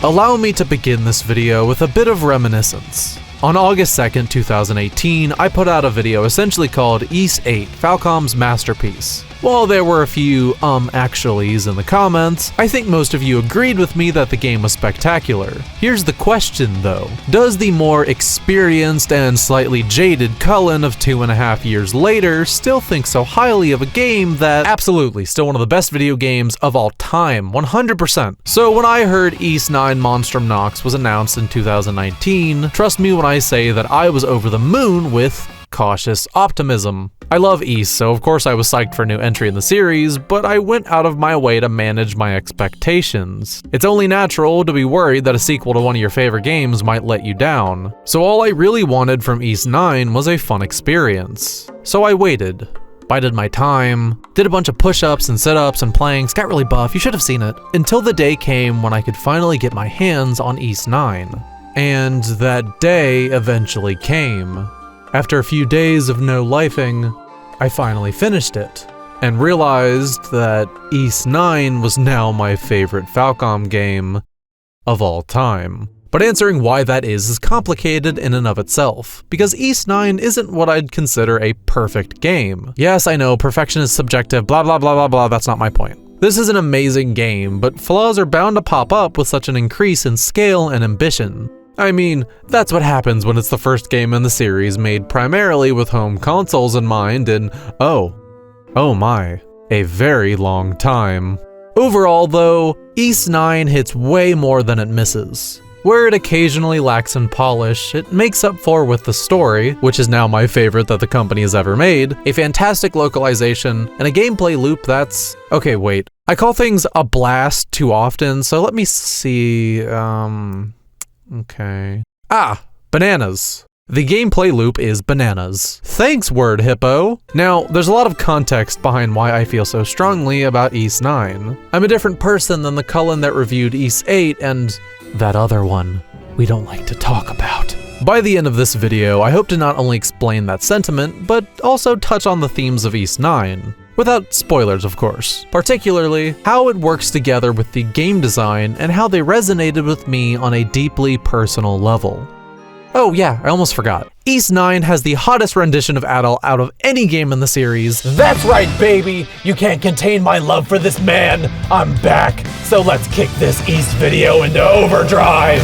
Allow me to begin this video with a bit of reminiscence. On August 2nd, 2018, I put out a video essentially called Ys 8, Falcom's masterpiece. While there were a few actuallys in the comments, I think most of you agreed with me that the game was spectacular. Here's the question though. Does the more experienced and slightly jaded Cullen of 2.5 years later still think so highly of a game that absolutely still one of the best video games of all time, 100%. So when I heard Ys 9 Monstrum Nox was announced in 2019, trust me when I say that I was over the moon with cautious optimism. I love Ys, so of course I was psyched for a new entry in the series, but I went out of my way to manage my expectations. It's only natural to be worried that a sequel to one of your favorite games might let you down. So all I really wanted from Ys 9 was a fun experience. So I waited, bided my time, did a bunch of push-ups and sit-ups and planks, got really buff, you should have seen it, until the day came when I could finally get my hands on Ys 9. And that day eventually came. After a few days of no lifing, I finally finished it, and realized that Ys 9 was now my favorite Falcom game of all time. But answering why that is complicated in and of itself, because Ys 9 isn't what I'd consider a perfect game. Yes, I know, perfection is subjective, blah blah blah blah blah, that's not my point. This is an amazing game, but flaws are bound to pop up with such an increase in scale and ambition. I mean, that's what happens when it's the first game in the series made primarily with home consoles in mind in, oh my, a very long time. Overall though, Ys 9 hits way more than it misses. Where it occasionally lacks in polish, it makes up for with the story, which is now my favorite that the company has ever made, a fantastic localization, and a gameplay loop that's… okay, wait. I call things a blast too often, so let me see, okay. Bananas. The gameplay loop is bananas. Thanks, Word Hippo. Now, there's a lot of context behind why I feel so strongly about Ys 9. I'm a different person than the Cullen that reviewed Ys 8 and that other one we don't like to talk about. By the end of this video, I hope to not only explain that sentiment, but also touch on the themes of Ys 9. Without spoilers, of course. Particularly, how it works together with the game design and how they resonated with me on a deeply personal level. Oh yeah, I almost forgot. Ys 9 has the hottest rendition of Adol out of any game in the series. That's right, baby! You can't contain my love for this man! I'm back! So let's kick this Ys video into overdrive!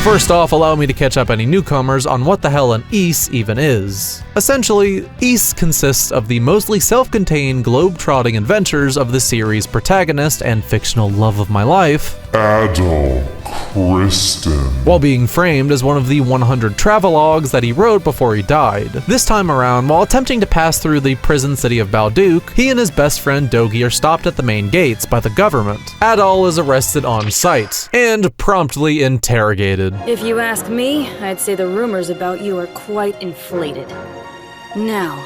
First off, allow me to catch up any newcomers on what the hell an Ys even is. Essentially, Ys consists of the mostly self-contained globe-trotting adventures of the series' protagonist and fictional love of my life, Adol Kristen, while being framed as one of the 100 travelogues that he wrote before he died. This time around, while attempting to pass through the prison city of Balduke, he and his best friend Dogi are stopped at the main gates by the government. Adol is arrested on sight and promptly interrogated. If you ask me, I'd say the rumors about you are quite inflated. Now,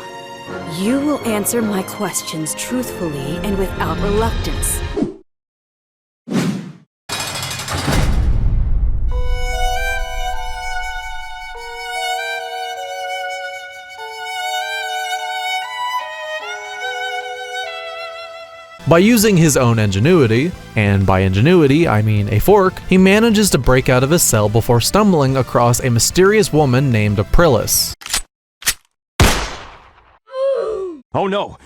you will answer my questions truthfully and without reluctance. By using his own ingenuity, and by ingenuity I mean a fork, he manages to break out of his cell before stumbling across a mysterious woman named Aprilis. Oh no!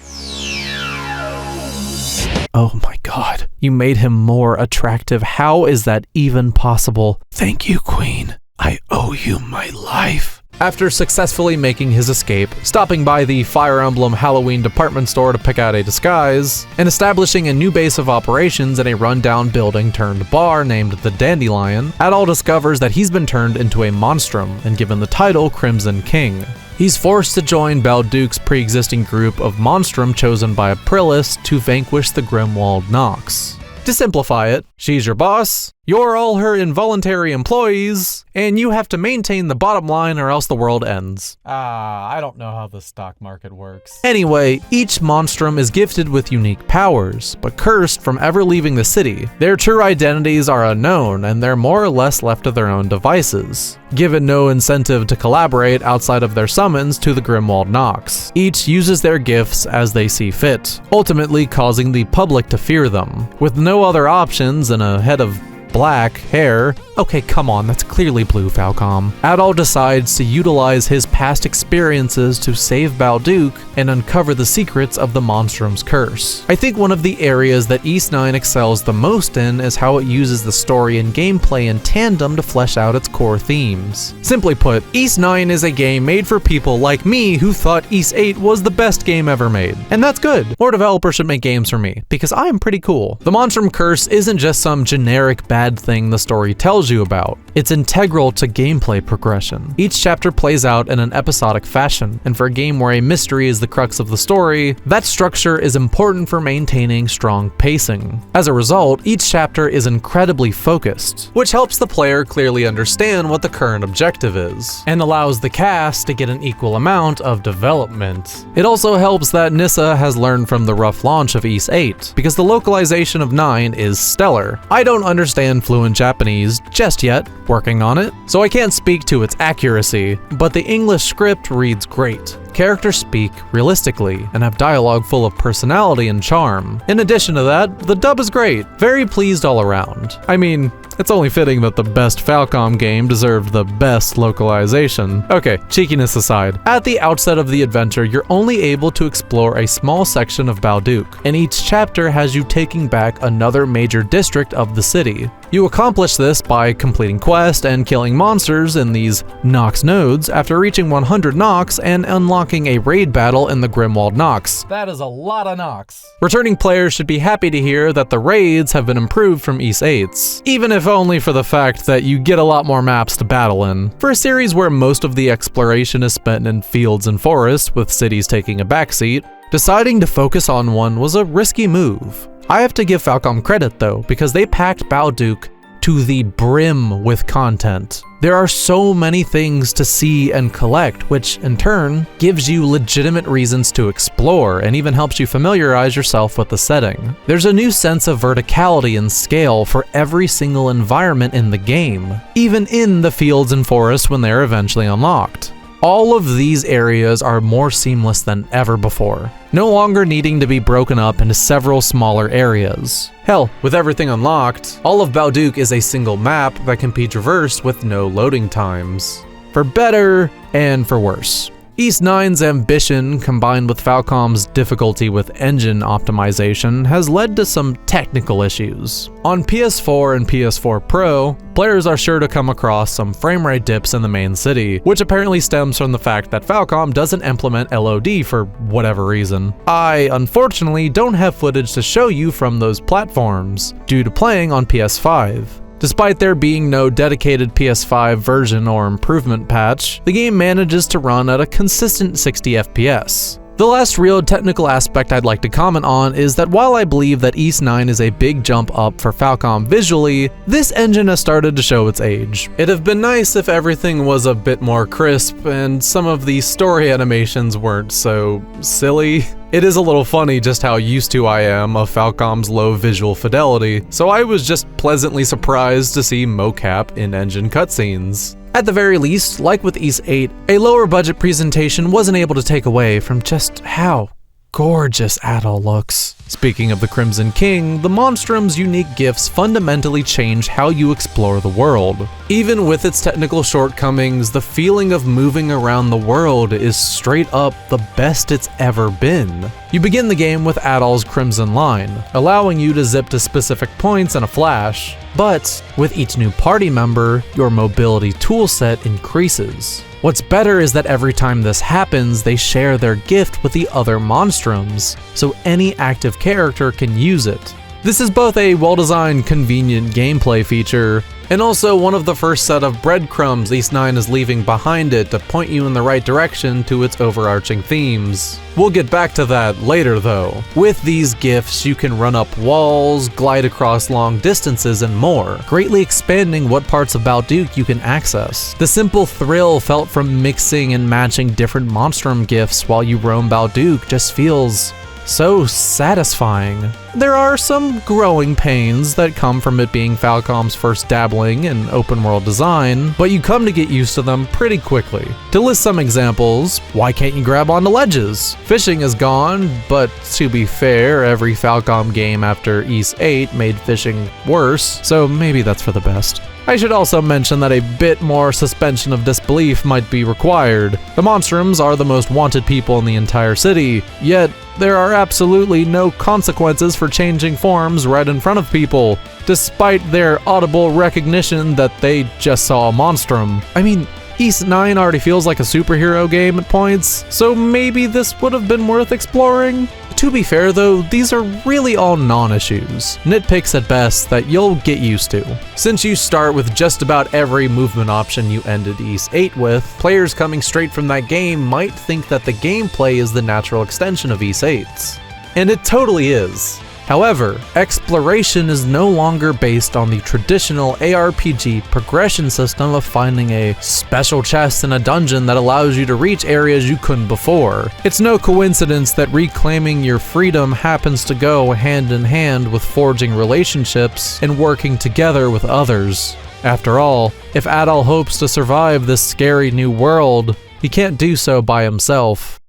Oh my god, you made him more attractive. How is that even possible? Thank you, Queen. I owe you my life. After successfully making his escape, stopping by the Fire Emblem Halloween department store to pick out a disguise, and establishing a new base of operations in a rundown building turned bar named the Dandelion, Adol discovers that he's been turned into a monstrum and given the title Crimson King. He's forced to join Balduke's pre-existing group of monstrum chosen by Aprilis to vanquish the Grimwald Nox. To simplify it, she's your boss, You're all her involuntary employees, and you have to maintain the bottom line or else the world ends. I don't know how the stock market works. Anyway, each monstrum is gifted with unique powers, but cursed from ever leaving the city. Their true identities are unknown, and they're more or less left to their own devices, given no incentive to collaborate outside of their summons to the Grimwald Nox. Each uses their gifts as they see fit, ultimately causing the public to fear them. With no other options and a head of black hair. Okay, come on, that's clearly blue, Falcom. Adol decides to utilize his past experiences to save Balduke and uncover the secrets of the Monstrum's curse. I think one of the areas that Ys 9 excels the most in is how it uses the story and gameplay in tandem to flesh out its core themes. Simply put, Ys 9 is a game made for people like me who thought Ys 8 was the best game ever made. And that's good. More developers should make games for me, because I am pretty cool. The Monstrum curse isn't just some generic bad thing the story tells you about. It's integral to gameplay progression. Each chapter plays out in an episodic fashion, and for a game where a mystery is the crux of the story, that structure is important for maintaining strong pacing. As a result, each chapter is incredibly focused, which helps the player clearly understand what the current objective is, and allows the cast to get an equal amount of development. It also helps that Nissa has learned from the rough launch of Ys 8, because the localization of 9 is stellar. I don't understand fluent Japanese just yet, working on it, so I can't speak to its accuracy, but the English script reads great. Characters speak realistically and have dialogue full of personality and charm. In addition to that, the dub is great. Very pleased all around. I mean, it's only fitting that the best Falcom game deserved the best localization. Okay, cheekiness aside, at the outset of the adventure, you're only able to explore a small section of Balduke, and each chapter has you taking back another major district of the city. You accomplish this by completing quests and killing monsters in these Nox nodes after reaching 100 Nox and unlocking a raid battle in the Grimwald Nox. That is a lot of Nox. Returning players should be happy to hear that the raids have been improved from Ys 8's, even if only for the fact that you get a lot more maps to battle in. For a series where most of the exploration is spent in fields and forests, with cities taking a backseat, deciding to focus on one was a risky move. I have to give Falcom credit though, because they packed Balduke to the brim with content. There are so many things to see and collect, which in turn gives you legitimate reasons to explore and even helps you familiarize yourself with the setting. There's a new sense of verticality and scale for every single environment in the game, even in the fields and forests when they're eventually unlocked. All of these areas are more seamless than ever before, no longer needing to be broken up into several smaller areas. Hell, with everything unlocked, all of Balduke is a single map that can be traversed with no loading times. For better and for worse. Ys 9's ambition, combined with Falcom's difficulty with engine optimization, has led to some technical issues. On PS4 and PS4 Pro, players are sure to come across some framerate dips in the main city, which apparently stems from the fact that Falcom doesn't implement LOD for whatever reason. I, unfortunately, don't have footage to show you from those platforms, due to playing on PS5. Despite there being no dedicated PS5 version or improvement patch, the game manages to run at a consistent 60 FPS. The last real technical aspect I'd like to comment on is that while I believe that Ys 9 is a big jump up for Falcom visually, this engine has started to show its age. It'd have been nice if everything was a bit more crisp and some of the story animations weren't so silly. It is a little funny just how used to I am of Falcom's low visual fidelity, so I was just pleasantly surprised to see mocap in-engine cutscenes. At the very least, like with Ys 8, a lower budget presentation wasn't able to take away from just how gorgeous Adol looks. Speaking of the Crimson King, the Monstrum's unique gifts fundamentally change how you explore the world. Even with its technical shortcomings, the feeling of moving around the world is straight up the best it's ever been. You begin the game with Adol's Crimson Line, allowing you to zip to specific points in a flash. But with each new party member, your mobility toolset increases. What's better is that every time this happens, they share their gift with the other Monstrums, so any active character can use it. This is both a well-designed, convenient gameplay feature, and also one of the first set of breadcrumbs Ys 9 is leaving behind it to point you in the right direction to its overarching themes. We'll get back to that later though. With these gifts, you can run up walls, glide across long distances, and more, greatly expanding what parts of Balduke you can access. The simple thrill felt from mixing and matching different Monstrum gifts while you roam Balduke just feels so satisfying. There are some growing pains that come from it being Falcom's first dabbling in open world design, but you come to get used to them pretty quickly. To list some examples, why can't you grab onto ledges? Fishing is gone, but to be fair, every Falcom game after Ys 8 made fishing worse, so maybe that's for the best. I should also mention that a bit more suspension of disbelief might be required. The Monstrums are the most wanted people in the entire city, yet there are absolutely no consequences for changing forms right in front of people, despite their audible recognition that they just saw a Monstrum. I mean, Ys 9 already feels like a superhero game at points, so maybe this would have been worth exploring. To be fair though, these are really all non-issues, nitpicks at best that you'll get used to. Since you start with just about every movement option you ended Ys 8 with, players coming straight from that game might think that the gameplay is the natural extension of Ys 8's. And it totally is. However, exploration is no longer based on the traditional ARPG progression system of finding a special chest in a dungeon that allows you to reach areas you couldn't before. It's no coincidence that reclaiming your freedom happens to go hand in hand with forging relationships and working together with others. After all, if Adal hopes to survive this scary new world, he can't do so by himself.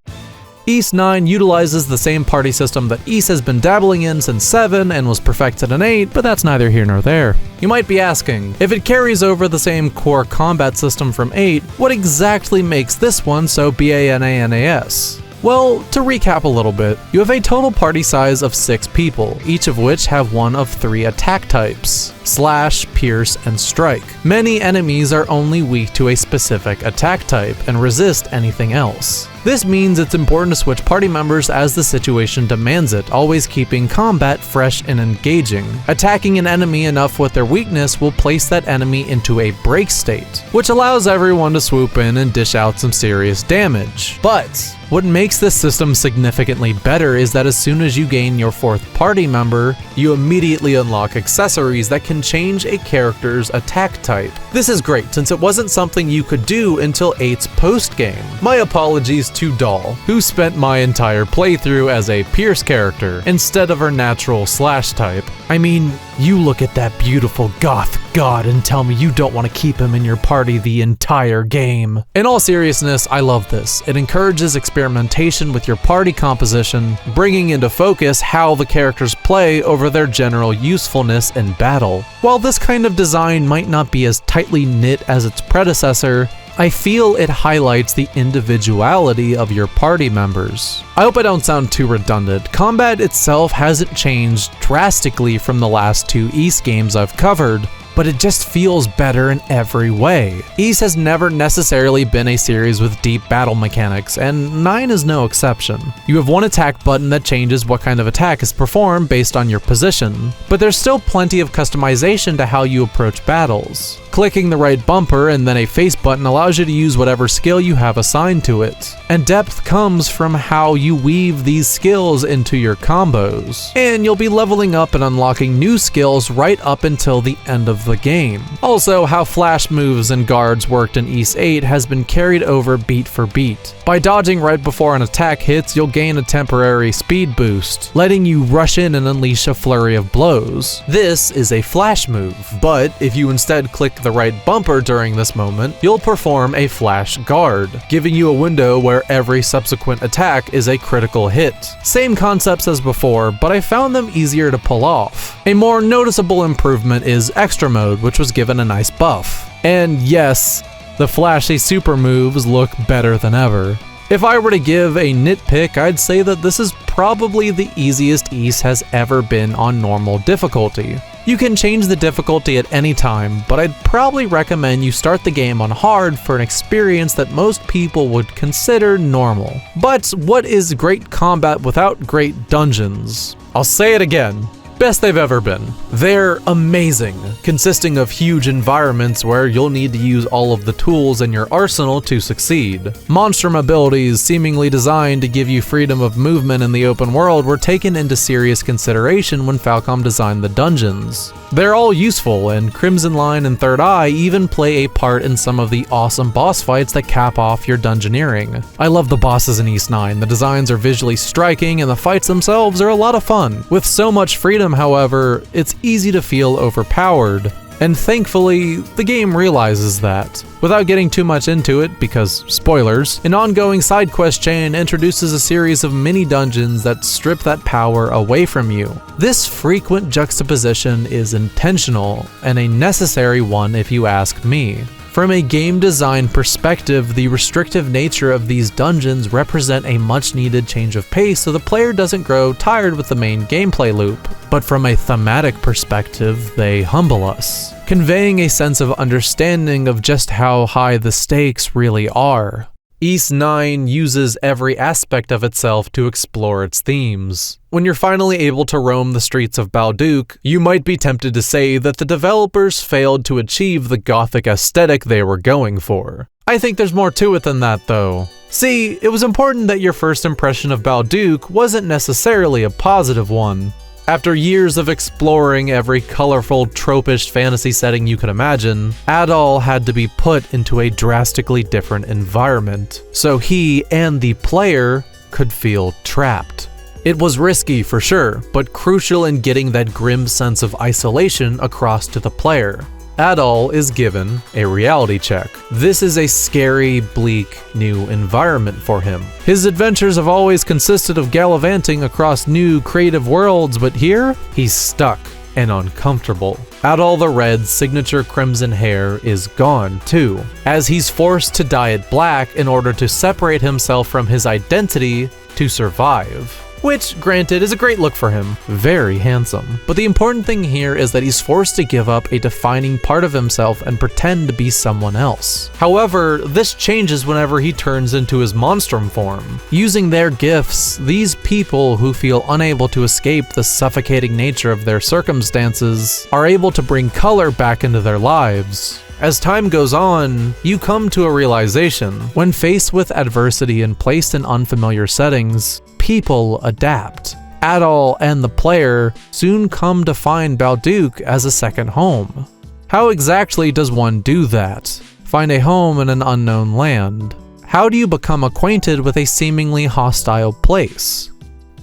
Ys 9 utilizes the same party system that Ys has been dabbling in since 7 and was perfected in 8, but that's neither here nor there. You might be asking, if it carries over the same core combat system from 8, what exactly makes this one so BANANAS? Well, to recap a little bit, you have a total party size of 6 people, each of which have one of 3 attack types: Slash, Pierce, and Strike. Many enemies are only weak to a specific attack type and resist anything else. This means it's important to switch party members as the situation demands it, always keeping combat fresh and engaging. Attacking an enemy enough with their weakness will place that enemy into a break state, which allows everyone to swoop in and dish out some serious damage. But what makes this system significantly better is that as soon as you gain your 4th party member, you immediately unlock accessories that can change a character's attack type. This is great since it wasn't something you could do until 8's post-game. My apologies to Doll, who spent my entire playthrough as a Pierce character instead of her natural Slash type. I mean, you look at that beautiful goth god and tell me you don't want to keep him in your party the entire game. In all seriousness, I love this. It encourages experimentation with your party composition, bringing into focus how the characters play over their general usefulness in battle. While this kind of design might not be as tightly knit as its predecessor, I feel it highlights the individuality of your party members. I hope I don't sound too redundant. Combat itself hasn't changed drastically from the last 2 Ys games I've covered, but it just feels better in every way. Ys has never necessarily been a series with deep battle mechanics, and 9 is no exception. You have one attack button that changes what kind of attack is performed based on your position, but there's still plenty of customization to how you approach battles. Clicking the right bumper and then a face button allows you to use whatever skill you have assigned to it, and depth comes from how you weave these skills into your combos. And you'll be leveling up and unlocking new skills right up until the end of the game. Also, how flash moves and guards worked in Ys 8 has been carried over beat for beat. By dodging right before an attack hits, you'll gain a temporary speed boost, letting you rush in and unleash a flurry of blows. This is a flash move, but if you instead click the right bumper during this moment, you'll perform a flash guard, giving you a window where every subsequent attack is a critical hit. Same concepts as before, but I found them easier to pull off. A more noticeable improvement is Extra Mode, which was given a nice buff. And yes, the flashy super moves look better than ever. If I were to give a nitpick, I'd say that this is probably the easiest Ys has ever been on normal difficulty. You can change the difficulty at any time, but I'd probably recommend you start the game on hard for an experience that most people would consider normal. But what is great combat without great dungeons? I'll say it again. Best they've ever been. They're amazing, consisting of huge environments where you'll need to use all of the tools in your arsenal to succeed. Monstrum abilities, seemingly designed to give you freedom of movement in the open world, were taken into serious consideration when Falcom designed the dungeons. They're all useful, and Crimson Line and Third Eye even play a part in some of the awesome boss fights that cap off your dungeoneering. I love the bosses in Ys 9, the designs are visually striking and the fights themselves are a lot of fun. With so much freedom, however, it's easy to feel overpowered. And thankfully, the game realizes that. Without getting too much into it, because spoilers, an ongoing side quest chain introduces a series of mini dungeons that strip that power away from you. This frequent juxtaposition is intentional, and a necessary one if you ask me. From a game design perspective, the restrictive nature of these dungeons represent a much needed change of pace so the player doesn't grow tired with the main gameplay loop. But from a thematic perspective, they humble us, conveying a sense of understanding of just how high the stakes really are. Ys 9 uses every aspect of itself to explore its themes. When you're finally able to roam the streets of Balduke, you might be tempted to say that the developers failed to achieve the gothic aesthetic they were going for. I think there's more to it than that, though. See, it was important that your first impression of Balduke wasn't necessarily a positive one. After years of exploring every colorful, tropish fantasy setting you could imagine, Adol had to be put into a drastically different environment, so he and the player could feel trapped. It was risky for sure, but crucial in getting that grim sense of isolation across to the player. Adol is given a reality check. This is a scary, bleak, new environment for him. His adventures have always consisted of gallivanting across new, creative worlds, but here, he's stuck and uncomfortable. Adol the Red's signature crimson hair is gone too, as he's forced to dye it black in order to separate himself from his identity to survive. Which, granted, is a great look for him. Very handsome. But the important thing here is that he's forced to give up a defining part of himself and pretend to be someone else. However, this changes whenever he turns into his monstrum form. Using their gifts, these people who feel unable to escape the suffocating nature of their circumstances are able to bring color back into their lives. As time goes on, you come to a realization. When faced with adversity and placed in unfamiliar settings, people adapt. Adol and the player soon come to find Balduke as a second home. How exactly does one do that? Find a home in an unknown land? How do you become acquainted with a seemingly hostile place?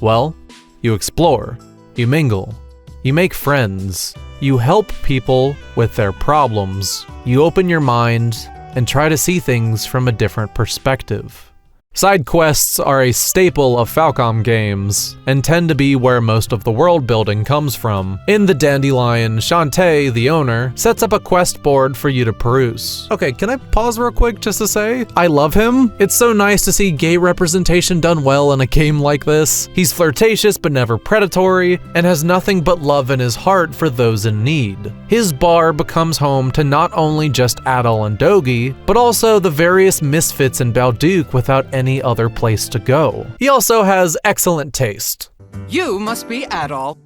Well, you explore, you mingle, you make friends, you help people with their problems, you open your mind and try to see things from a different perspective. Side quests are a staple of Falcom games, and tend to be where most of the world building comes from. In the Dandelion, Shantae, the owner, sets up a quest board for you to peruse. Okay, can I pause real quick just to say, I love him. It's so nice to see gay representation done well in a game like this. He's flirtatious but never predatory, and has nothing but love in his heart for those in need. His bar becomes home to not only just Adol and Dogi, but also the various misfits in Balduke without any other place to go. He also has excellent taste. You must be Adol.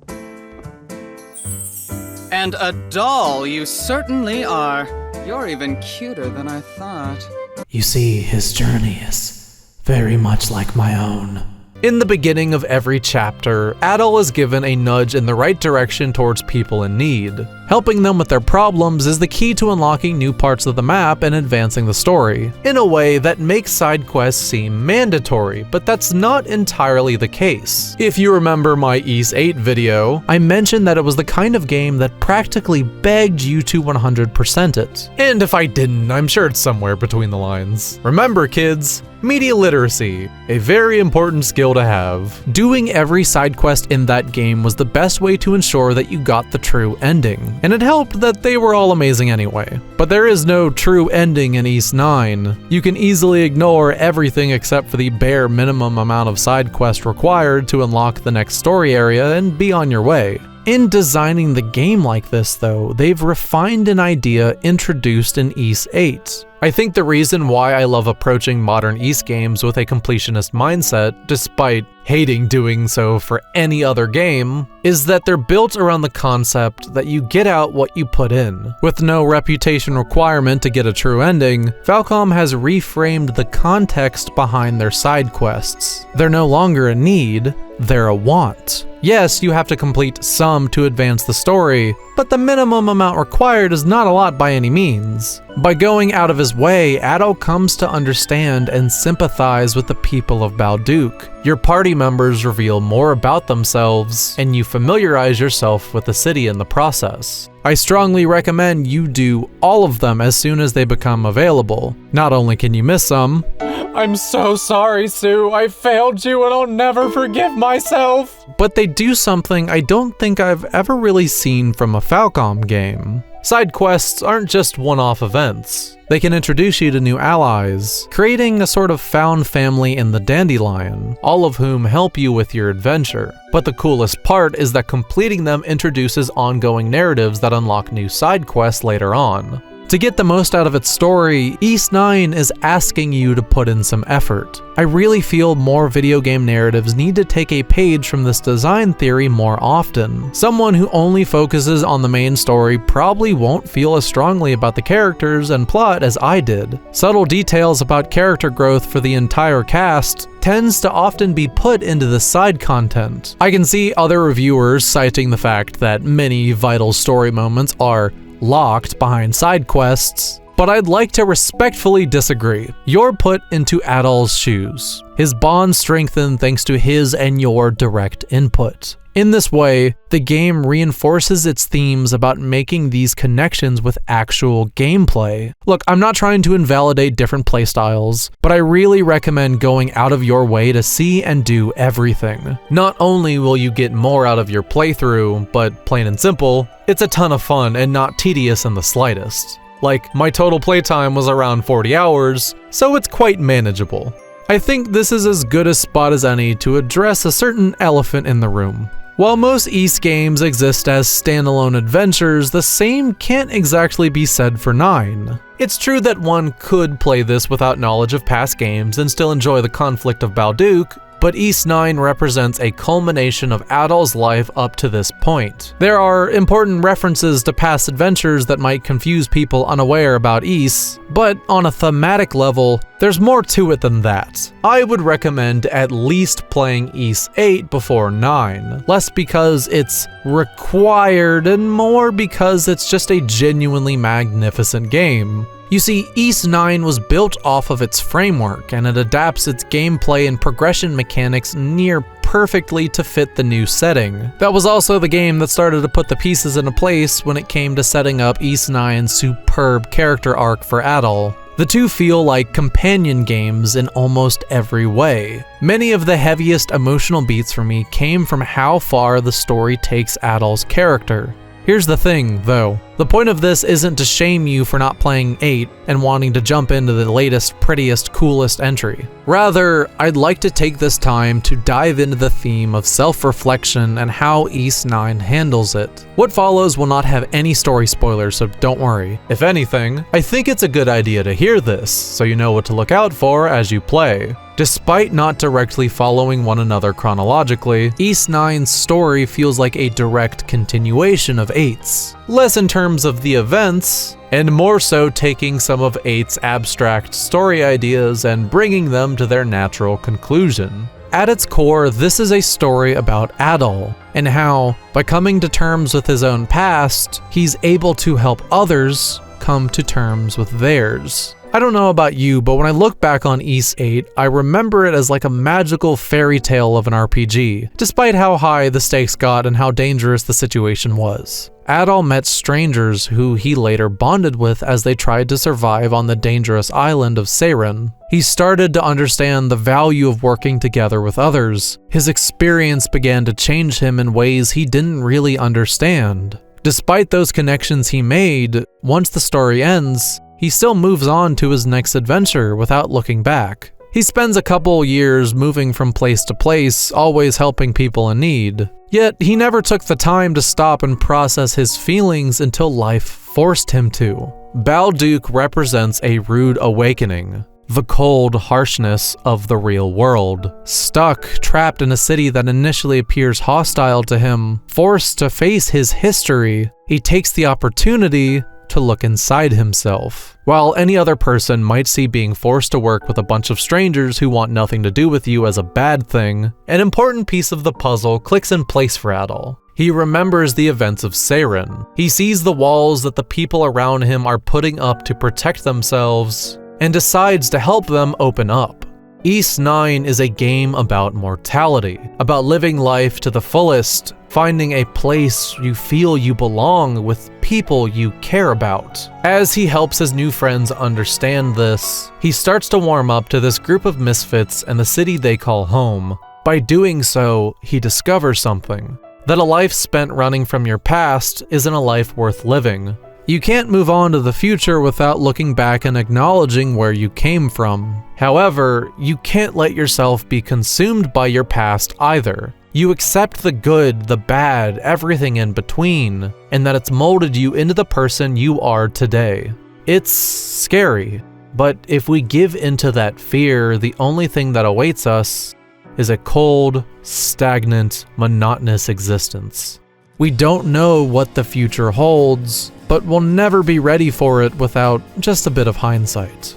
And a doll you certainly are. You're even cuter than I thought. You see, his journey is very much like my own. In the beginning of every chapter, Adol is given a nudge in the right direction towards people in need. Helping them with their problems is the key to unlocking new parts of the map and advancing the story, in a way that makes side quests seem mandatory, but that's not entirely the case. If you remember my Ys 8 video, I mentioned that it was the kind of game that practically begged you to 100% it. And if I didn't, I'm sure it's somewhere between the lines. Remember, kids, media literacy, a very important skill to have. Doing every side quest in that game was the best way to ensure that you got the true ending, and it helped that they were all amazing anyway. But there is no true ending in Ys 9. You can easily ignore everything except for the bare minimum amount of side quest required to unlock the next story area and be on your way. In designing the game like this though, they've refined an idea introduced in Ys 8. I think the reason why I love approaching modern Ys games with a completionist mindset, despite hating doing so for any other game, is that they're built around the concept that you get out what you put in. With no reputation requirement to get a true ending, Falcom has reframed the context behind their side quests. They're no longer a need, they're a want. Yes, you have to complete some to advance the story, but the minimum amount required is not a lot by any means. By going out of his way, Adol comes to understand and sympathize with the people of Balduke. Your party members reveal more about themselves, and you familiarize yourself with the city in the process. I strongly recommend you do all of them as soon as they become available. Not only can you miss some, I'm so sorry, Sue. I failed you and I'll never forgive myself. but they do something I don't think I've ever really seen from a Falcom game. Side quests aren't just one-off events. They can introduce you to new allies, creating a sort of found family in the Dandelion, all of whom help you with your adventure. But the coolest part is that completing them introduces ongoing narratives that unlock new side quests later on. To get the most out of its story, Ys 9 is asking you to put in some effort. I really feel more video game narratives need to take a page from this design theory more often. Someone who only focuses on the main story probably won't feel as strongly about the characters and plot as I did. Subtle details about character growth for the entire cast tends to often be put into the side content. I can see other reviewers citing the fact that many vital story moments are locked behind side quests, but I'd like to respectfully disagree. You're put into Adol's shoes. His bond strengthened thanks to his and your direct input. In this way, the game reinforces its themes about making these connections with actual gameplay. Look, I'm not trying to invalidate different playstyles, but I really recommend going out of your way to see and do everything. Not only will you get more out of your playthrough, but plain and simple, it's a ton of fun and not tedious in the slightest. Like, my total playtime was around 40 hours, so it's quite manageable. I think this is as good a spot as any to address a certain elephant in the room. While most Ys games exist as standalone adventures, the same can't exactly be said for 9. It's true that one could play this without knowledge of past games and still enjoy the conflict of Balduke, but Ys 9 represents a culmination of Adol's life up to this point. There are important references to past adventures that might confuse people unaware about Ys, but on a thematic level, there's more to it than that. I would recommend at least playing Ys 8 before 9, less because it's required and more because it's just a genuinely magnificent game. You see, Ys 9 was built off of its framework, and it adapts its gameplay and progression mechanics near perfectly to fit the new setting. That was also the game that started to put the pieces into place when it came to setting up Ys 9's superb character arc for Adol. The two feel like companion games in almost every way. Many of the heaviest emotional beats for me came from how far the story takes Adol's character. Here's the thing, though. The point of this isn't to shame you for not playing 8 and wanting to jump into the latest, prettiest, coolest entry. Rather, I'd like to take this time to dive into the theme of self-reflection and how Ys 9 handles it. What follows will not have any story spoilers, so don't worry. If anything, I think it's a good idea to hear this, so you know what to look out for as you play. Despite not directly following one another chronologically, Ys 9's story feels like a direct continuation of 8's. Less in terms of the events, and more so taking some of 8's abstract story ideas and bringing them to their natural conclusion. At its core, this is a story about Adol, and how, by coming to terms with his own past, he's able to help others come to terms with theirs. I don't know about you, but when I look back on Ys 8, I remember it as like a magical fairy tale of an RPG, despite how high the stakes got and how dangerous the situation was. Adol met strangers who he later bonded with as they tried to survive on the dangerous island of Seiren. He started to understand the value of working together with others. His experience began to change him in ways he didn't really understand. Despite those connections he made, once the story ends, he still moves on to his next adventure without looking back. He spends a couple years moving from place to place, always helping people in need. Yet, he never took the time to stop and process his feelings until life forced him to. Balduke represents a rude awakening. The cold harshness of the real world. Stuck, trapped in a city that initially appears hostile to him, forced to face his history, he takes the opportunity to look inside himself. While any other person might see being forced to work with a bunch of strangers who want nothing to do with you as a bad thing, an important piece of the puzzle clicks in place for Adol. He remembers the events of Saren. He sees the walls that the people around him are putting up to protect themselves, and decides to help them open up. Ys 9 is a game about mortality, about living life to the fullest, finding a place you feel you belong with people you care about. As he helps his new friends understand this, he starts to warm up to this group of misfits and the city they call home. By doing so, he discovers something: that a life spent running from your past isn't a life worth living. You can't move on to the future without looking back and acknowledging where you came from. However, you can't let yourself be consumed by your past either. You accept the good, the bad, everything in between, and that it's molded you into the person you are today. It's scary, but if we give into that fear, the only thing that awaits us is a cold, stagnant, monotonous existence. We don't know what the future holds, but we'll never be ready for it without just a bit of hindsight.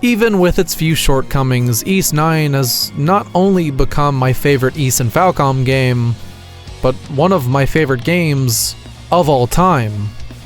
Even with its few shortcomings, Ys 9 has not only become my favorite Ys and Falcom game, but one of my favorite games of all time.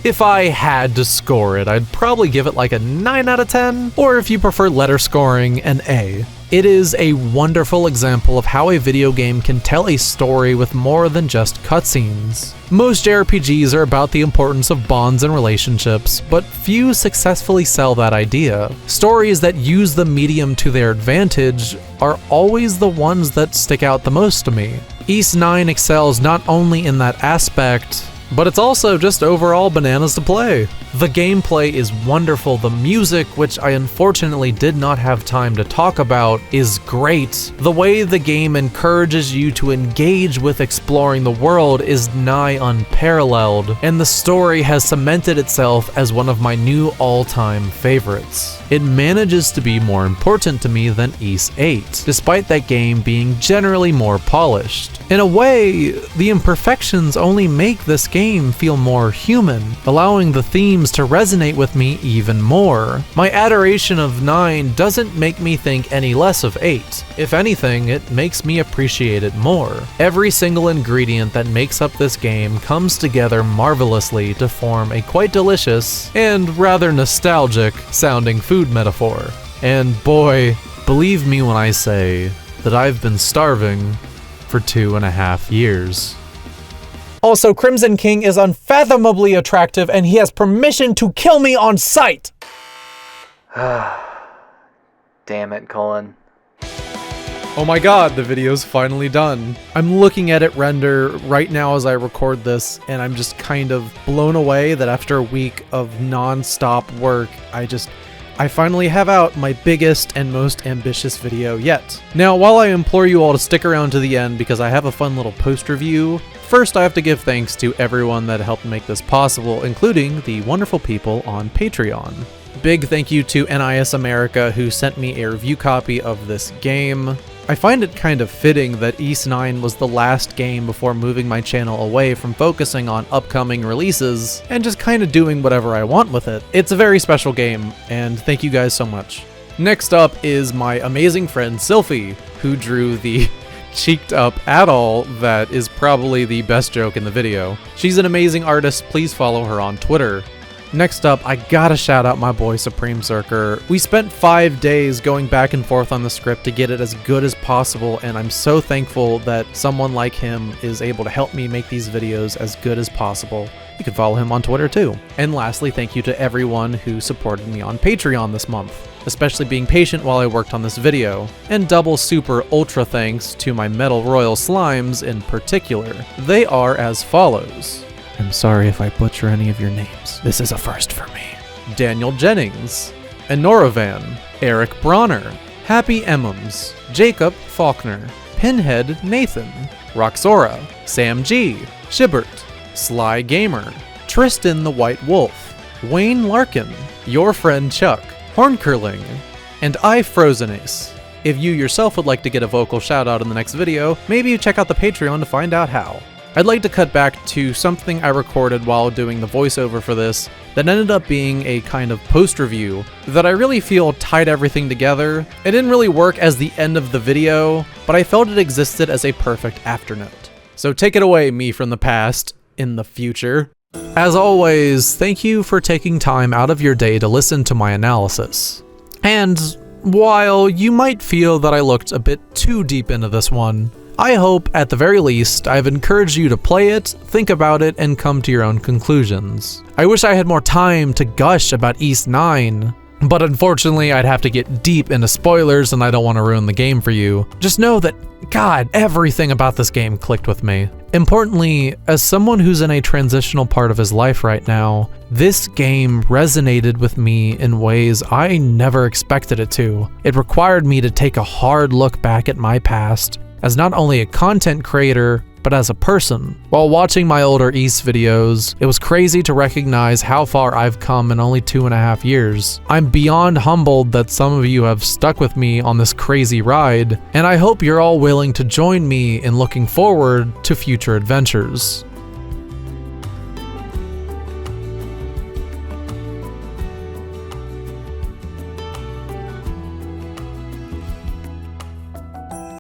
If I had to score it, I'd probably give it like a 9 out of 10, or if you prefer letter scoring, an A. It is a wonderful example of how a video game can tell a story with more than just cutscenes. Most JRPGs are about the importance of bonds and relationships, but few successfully sell that idea. Stories that use the medium to their advantage are always the ones that stick out the most to me. Ys 9 excels not only in that aspect, but it's also just overall bananas to play. The gameplay is wonderful, the music, which I unfortunately did not have time to talk about, is great. The way the game encourages you to engage with exploring the world is nigh unparalleled, and the story has cemented itself as one of my new all-time favorites. It manages to be more important to me than Ys 8, despite that game being generally more polished. In a way, the imperfections only make this game feel more human, allowing the themes to resonate with me even more. My adoration of 9 doesn't make me think any less of 8. If anything, it makes me appreciate it more. Every single ingredient that makes up this game comes together marvelously to form a quite delicious and rather nostalgic sounding food metaphor. And boy, believe me when I say that I've been starving for 2.5 years. Also, Crimson King is unfathomably attractive and he has permission to kill me on sight! Damn it, Colin. Oh my god, the video's finally done. I'm looking at it render right now as I record this, and I'm just kind of blown away that after a week of non-stop work, I finally have out my biggest and most ambitious video yet. Now, while I implore you all to stick around to the end because I have a fun little post-review, first I have to give thanks to everyone that helped make this possible, including the wonderful people on Patreon. Big thank you to NIS America who sent me a review copy of this game. I find it kind of fitting that Ys 9 was the last game before moving my channel away from focusing on upcoming releases and just kind of doing whatever I want with it. It's a very special game, and thank you guys so much. Next up is my amazing friend Sylphie, who drew the cheeked up Adol that is probably the best joke in the video. She's an amazing artist, please follow her on Twitter. Next up, I gotta shout out my boy Supreme Zerker. We spent 5 days going back and forth on the script to get it as good as possible, and I'm so thankful that someone like him is able to help me make these videos as good as possible. You can follow him on Twitter too. And lastly, thank you to everyone who supported me on Patreon this month, especially being patient while I worked on this video. And double super ultra thanks to my Metal Royal Slimes in particular. They are as follows. I'm sorry if I butcher any of your names. This is a first for me. Daniel Jennings, Enoravan, Eric Bronner, Happy Emmons, Jacob Faulkner, Pinhead Nathan, Roxora, Sam G, Shibert, Sly Gamer, Tristan the White Wolf, Wayne Larkin, your friend Chuck, Horncurling, and I Frozenace. If you yourself would like to get a vocal shout out in the next video, maybe you check out the Patreon to find out how. I'd like to cut back to something I recorded while doing the voiceover for this that ended up being a kind of post-review that I really feel tied everything together. It didn't really work as the end of the video, but I felt it existed as a perfect afternote. So take it away, me from the past, in the future. As always, thank you for taking time out of your day to listen to my analysis. And while you might feel that I looked a bit too deep into this one, I hope, at the very least, I've encouraged you to play it, think about it, and come to your own conclusions. I wish I had more time to gush about Ys 9, but unfortunately I'd have to get deep into spoilers and I don't want to ruin the game for you. Just know that, God, everything about this game clicked with me. Importantly, as someone who's in a transitional part of his life right now, this game resonated with me in ways I never expected it to. It required me to take a hard look back at my past, as not only a content creator, but as a person. While watching my older Ys videos, it was crazy to recognize how far I've come in only 2.5 years. I'm beyond humbled that some of you have stuck with me on this crazy ride, and I hope you're all willing to join me in looking forward to future adventures.